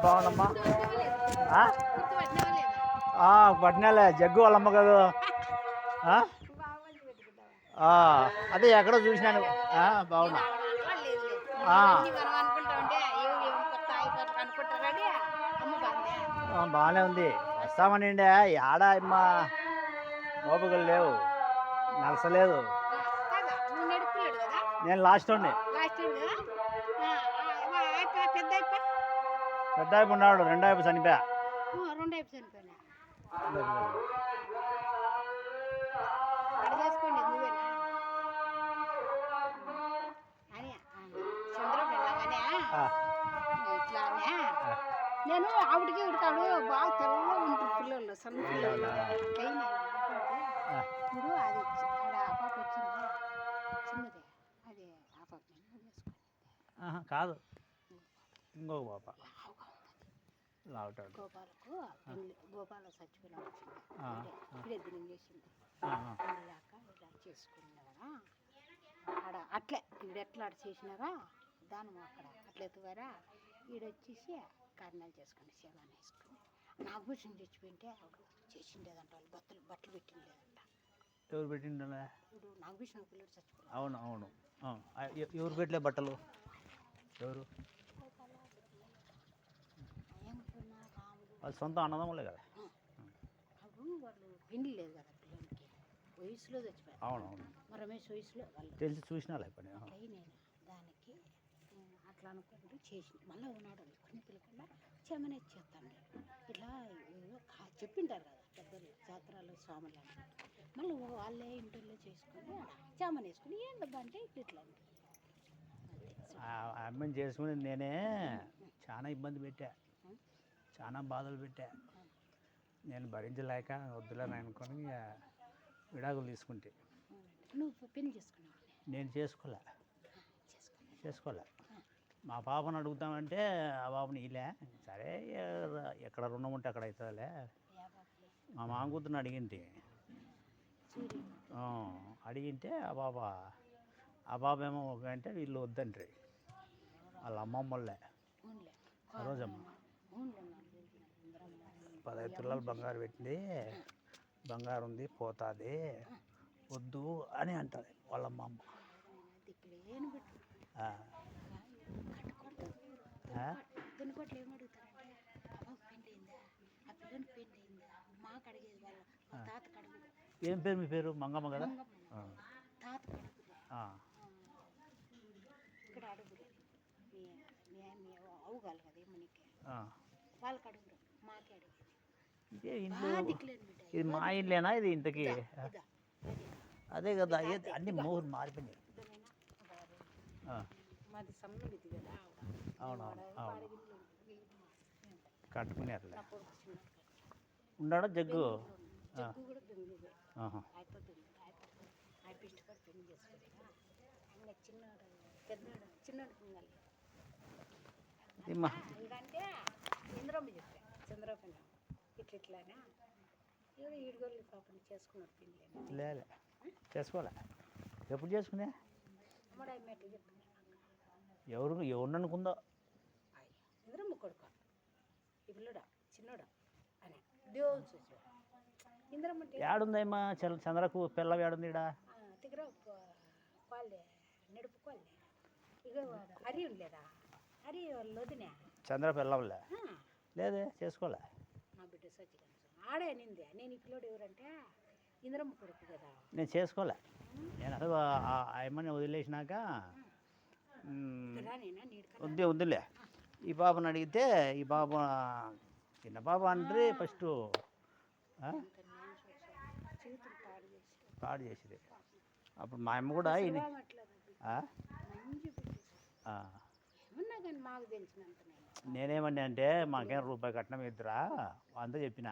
బాగుందమ్మా. పట్టినాలే జగ్గు వాళ్ళమ్మ కదా. అదే ఎక్కడో చూసినాను. బాగున్నా. బాగానే ఉంది. వస్తామనిండే ఆడ అమ్మా ఓపికలు లేవు, నలసలేదు. నేను లాస్ట్ ఉండి పెద్ద అయిపు ఉన్నాడు. రెండో అయిపు చనిపోయా. నేను ఆవిడకి ఉడతాడు బాగా తెల్లగా ఉంటారు పిల్లలు, సన్న పిల్లలు. ఇప్పుడు అది ఆ పాప వచ్చిందా చిన్నదే, అదే ఆ పాప కాదు, ఇంకొక పాప లావుతాడు. గోపాల చచ్చిపోయినా వచ్చింది. ఇప్పుడే దినం చేసింది. లేక ఇలా చేసుకున్నారా ఆడ అట్లే ఈడ ఎట్లా ఆడ చేసినారా దానం అక్కడ అట్లా ఎత్తువారా. ఈడొచ్చేసి కారణాలు చేసుకుని సేవలు వేసుకుని నాగభూషణం చచ్చిపోయింటే ఆవిడ చేసిండేదంట. వాళ్ళు బట్టలు పెట్టిండేదంట. ఎవరు పెట్టిండ? ఇప్పుడు నాగభూషణం పిల్లలు చచ్చిపోయింది. అవును అవును. ఎవరు పెట్టలే బట్టలు? ఎవరు? వాళ్ళు సొంత అన్నదమ్ములే కదా. అప్పుడు వాళ్ళు పెళ్లి లేదు కదా పిల్లలకి, వయసులో చచ్చిపోయారు. అవునవును. మరి రమేష్ వయసులో వాళ్ళు తెలిసి చూసినా పని. నేను దానికి అట్లా అనుకుంటూ చేసి మళ్ళీ ఉన్నాడు కొన్ని పిల్లకల్లా చెమనే చేస్తాను. ఇట్లా చెప్పింటారు కదా పెద్దలు, జాతరాలు స్వాములు అని. మళ్ళీ వాళ్ళే ఇంటిలో చేసుకుని చెమని వేసుకుని ఏంటబ్బా అంటే ఇట్లా అమ్మని చేసుకుని నేనే చాలా ఇబ్బంది పెట్టా, చాలా బాధలు పెట్టా. నేను భరించలేక వద్దులని అనుకొని విడాకులు తీసుకుంటే. నువ్వు పెళ్లి చేసుకున్నావు? నేను చేసుకోలే. మా పాపను అడుగుతామంటే ఆ పాపని ఇలా సరే ఎక్కడ రుణం ఉంటే అక్కడ అవుతుందిలే. మా మామ కూతురుని అడిగింటే ఆ పాప ఏమో అంటే వీళ్ళు వద్దంటారు. వాళ్ళ అమ్మమ్మలే సరోజమ్మ 15 తులాలు బంగారు పెట్టింది, బంగారు ఉంది పోతుంది వద్దు అని అంటుంది వాళ్ళ అమ్మమ్మ. దున్నపోట్లు ఏమడుగుతారంటే పెళ్ళి అయిందా, ఆ పిల్లని పెళ్ళి అయిందా, మాకు అడిగేది వాళ్ళ తాత కడుగుదు. ఏం పేరు మీ పేరు? మంగమ్మ కదా. తాత కడుగుదు ఇక్కడ అడుగురు. మీ అవుగాలి కదా ఏమనికి వాళ్ళకి అడుగురు, మాకే అడిగేది. ఇదే ఇల్లు, ఇది మా ఇల్లేనా ఇది ఇంతకీ? అదే కదా, అన్ని మూడు మారిపోయినాయి. మాది సమ్మది కదా. అవునవును కట్టుకునేట్లే ఉన్నాడా జగ్గు? జగ్గు కూడా బెంగళూరు అయిపోతుంది. ఇష్టపడి పెళ్లి చేసుకుంటా. ఆయన చిన్నాడు పెద్దనాడు చిన్నాడు పొంగాలి ఇదంటే ఇంద్రమ్మ చెప్పా. చంద్రబాబు ఇట్లానే ఏదో ఈడుగోళ్ళు పాపని చేసుకున్నాడు పెళ్ళి. లేదు చేసుకోలే. ఎప్పుడు చేసుకునే? మెట్లు చెప్తున్నా. ఎవరిని అనుకుందో ఇంద్రమ్మ కొడుకు ఈ పిల్లడా చిన్నోడా అని దేవుడు చూసాడు. ఇంద్రమ్మ ఏడుందమ్మా చంద్రకు పిల్ల ఏడుంది? దగ్గర వాళ్ళే నడుపుకోలే. ఇక హరి ఉండలేదా? హరి వాళ్ళు వదినా చంద్ర పిల్లవలే లేదే, చేసుకోలే. నా బిడ్డ సచ్చి ఆడే నిందే. నేను ఈ పిల్లడు ఎవరంటే ఇంద్రమ్మ కొడుకు కదా. నేను చేసుకోలే. నేను అసలు ఆ అమ్మని వదిలేసినాక వద్దులే. ఈ పాపను అడిగితే ఈ పాప చిన్న పాప అంటే ఫస్ట్ పాడు చేసేది. అప్పుడు మా అమ్మ కూడా నేనేమన్నా అంటే మాకేం రూపాయి కట్నం ఇద్దరా అంతా చెప్పిన.